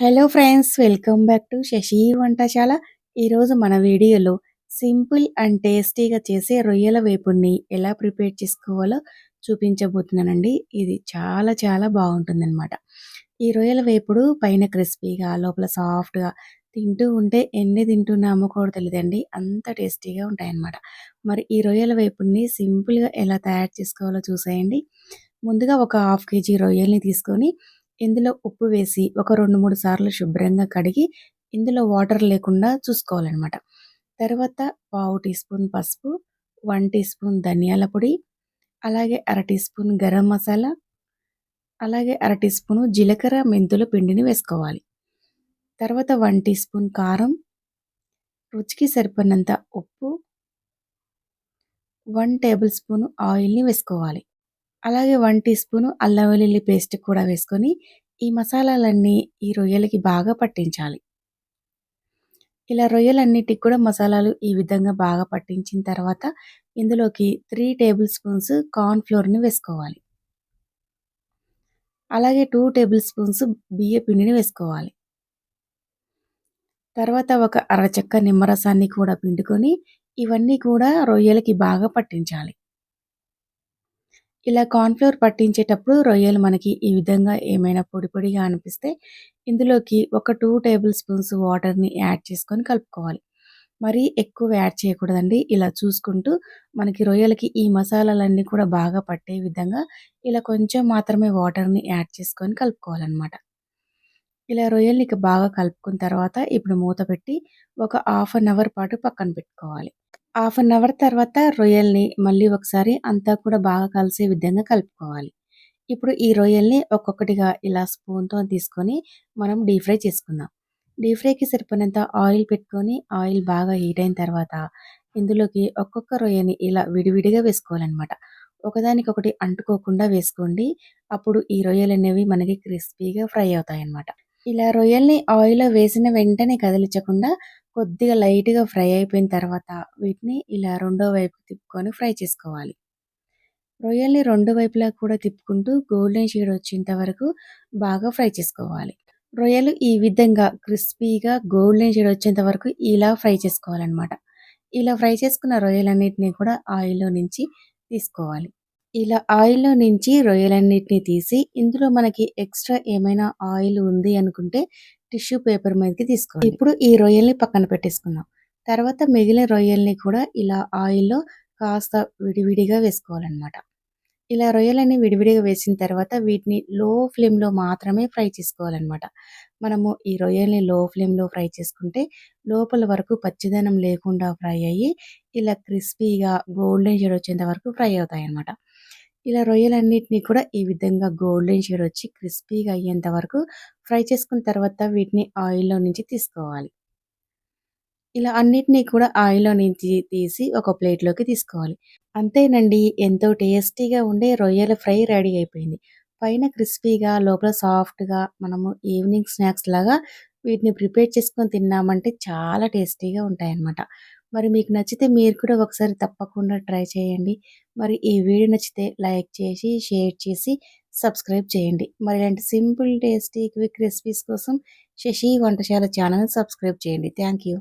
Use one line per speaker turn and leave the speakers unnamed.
Hello friends, welcome back to Sasi Vantasala. ఈరోజు మన వీడియోలో సింపుల్ అండ్ టేస్టీగా చేసే రొయ్యల వేపుడిని ఎలా ప్రిపేర్ చేసుకోవాలో చూపించబోతున్నానండి. ఇది చాలా చాలా బాగుంటుందన్నమాట. ఈ రొయ్యల వేపుడు పైన క్రిస్పీగా లోపల సాఫ్ట్గా తింటూ ఉంటే ఎన్ని తింటున్నామో కూడా తెలియదండి, అంత టేస్టీగా ఉంటాయన్నమాట. మరి ఈ రొయ్యల వేపుడిని సింపుల్గా ఎలా తయారు చేసుకోవాలో చూసేయండి. ముందుగా ఒక హాఫ్ కేజీ రొయ్యల్ని తీసుకొని ఇందులో ఉప్పు వేసి ఒక 2, 3 సార్లు శుభ్రంగా కడిగి ఇందులో వాటర్ లేకుండా చూసుకోవాలనమాట. తర్వాత పావు టీ స్పూన్ పసుపు, 1 టీ స్పూన్ ధనియాల పొడి, అలాగే అర టీ స్పూన్ గరం మసాలా, అలాగే అర టీ స్పూను జీలకర్ర, మెంతుల పిండిని వేసుకోవాలి. తర్వాత 1 టీ స్పూన్ కారం, రుచికి సరిపడినంత ఉప్పు, 1 టేబుల్ స్పూన్ ఆయిల్‌ని వేసుకోవాలి. అలాగే 1 టీ స్పూను అల్లం వెల్లుల్లి పేస్ట్ కూడా వేసుకొని ఈ మసాలాలన్నీ ఈ రొయ్యలకి బాగా పట్టించాలి. ఇలా రొయ్యలన్నిటికి కూడా మసాలాలు ఈ విధంగా బాగా పట్టించిన తర్వాత ఇందులోకి 3 టేబుల్ స్పూన్స్ కార్న్ ఫ్లోర్‌ని వేసుకోవాలి. అలాగే 2 టేబుల్ స్పూన్స్ బియ్య పిండిని వేసుకోవాలి. తర్వాత ఒక అరచెక్క నిమ్మరసాన్ని కూడా పిండుకొని ఇవన్నీ కూడా రొయ్యలకి బాగా పట్టించాలి. ఇలా కార్న్‌ఫ్లోర్ పట్టించేటప్పుడు రొయ్యలు మనకి ఈ విధంగా ఏమైనా పొడి పొడిగా అనిపిస్తే ఇందులోకి ఒక 2 టేబుల్ స్పూన్స్ వాటర్‌ని యాడ్ చేసుకొని కలుపుకోవాలి. మరీ ఎక్కువ యాడ్ చేయకూడదండి. ఇలా చూసుకుంటూ మనకి రొయ్యలకి ఈ మసాలాలన్నీ కూడా బాగా పట్టే విధంగా ఇలా కొంచెం మాత్రమే వాటర్‌ని యాడ్ చేసుకొని కలుపుకోవాలనమాట. ఇలా రొయ్యల్ని ఇక బాగా కలుపుకున్న తర్వాత ఇప్పుడు మూత పెట్టి ఒక హాఫ్ అన్ అవర్ పాటు పక్కన పెట్టుకోవాలి. హాఫ్ అన్ అవర్ తర్వాత రొయ్యల్ని మళ్ళీ ఒకసారి అంతా కూడా బాగా కలిసే విధంగా కలుపుకోవాలి. ఇప్పుడు ఈ రొయ్యల్ని ఒక్కొక్కటిగా ఇలా స్పూన్‌తో తీసుకొని మనం డీప్ ఫ్రై చేసుకుందాం. డీప్ ఫ్రైకి సరిపడినంత ఆయిల్ పెట్టుకొని ఆయిల్ బాగా హీట్ అయిన తర్వాత ఇందులోకి ఒక్కొక్క రొయ్యని ఇలా విడివిడిగా వేసుకోవాలనమాట. ఒకదానికొకటి అంటుకోకుండా వేసుకోండి. అప్పుడు ఈ రొయ్యలనేవి మనకి క్రిస్పీగా ఫ్రై అవుతాయన్నమాట. ఇలా రొయ్యల్ని ఆయిల్‌లో వేసిన వెంటనే కదిలించకుండా కొద్దిగా లైట్‌గా ఫ్రై అయిపోయిన తర్వాత వీటిని ఇలా రెండో వైపు తిప్పుకొని ఫ్రై చేసుకోవాలి. రొయ్యల్ని రెండు వైపులా కూడా తిప్పుకుంటూ గోల్డెన్ షేడ్ వచ్చేంత వరకు బాగా ఫ్రై చేసుకోవాలి. రొయ్యలు ఈ విధంగా క్రిస్పీగా గోల్డెన్ షేడ్ వచ్చేంత వరకు ఇలా ఫ్రై చేసుకోవాలనమాట. ఇలా ఫ్రై చేసుకున్న రొయ్యలన్నిటిని కూడా ఆయిల్‌లో నుంచి తీసుకోవాలి. ఇలా ఆయిల్‌లో నుంచి రొయ్యలన్నిటిని తీసి ఇందులో మనకి ఎక్స్‌ట్రా ఏమైనా ఆయిల్ ఉంది అనుకుంటే టిష్యూ పేపర్ మీదకి తీసుకోవాలి. ఇప్పుడు ఈ రొయ్యల్ని పక్కన పెట్టేసుకుందాం. తర్వాత మిగిలిన రొయ్యల్ని కూడా ఇలా ఆయిల్‌లో కాస్త విడివిడిగా వేసుకోవాలనమాట. ఇలా రొయ్యలన్నీ విడివిడిగా వేసిన తర్వాత వీటిని లో ఫ్లేమ్‌లో మాత్రమే ఫ్రై చేసుకోవాలనమాట. మనము ఈ రొయ్యల్ని లో ఫ్లేమ్‌లో ఫ్రై చేసుకుంటే లోపల వరకు పచ్చిదనం లేకుండా ఫ్రై అయ్యి ఇలా క్రిస్పీగా గోల్డెన్ షేడ్ వచ్చేంత వరకు ఫ్రై అవుతాయన్నమాట. ఇలా రొయ్యలన్నిటిని కూడా ఈ విధంగా గోల్డెన్ షేడ్ వచ్చి క్రిస్పీగా అయ్యేంత వరకు ఫ్రై చేసుకున్న తర్వాత వీటిని ఆయిల్‌లో నుంచి తీసుకోవాలి. ఇలా అన్నిటిని కూడా ఆయిల్‌లో నుంచి తీసి ఒక ప్లేట్‌లోకి తీసుకోవాలి. అంతేనండి, ఎంతో టేస్టీగా ఉండే రొయ్యల ఫ్రై రెడీ అయిపోయింది. పైన క్రిస్పీగా, లోపల సాఫ్ట్‌గా మనము ఈవినింగ్ స్నాక్స్ లాగా వీటిని ప్రిపేర్ చేసుకొని తిన్నామంటే చాలా టేస్టీగా ఉంటాయన్నమాట. మరి మీకు నచ్చితే మీరు కూడా ఒకసారి తప్పకుండా ట్రై చేయండి. మరి ఈ వీడియో నచ్చితే లైక్ చేసి, షేర్ చేసి, సబ్స్క్రైబ్ చేయండి. మరి ఇలాంటి సింపుల్, టేస్టీ, క్విక్ రెసిపీస్ కోసం శశి వంటశాల ఛానల్‌ని సబ్స్క్రైబ్ చేయండి. Thank you.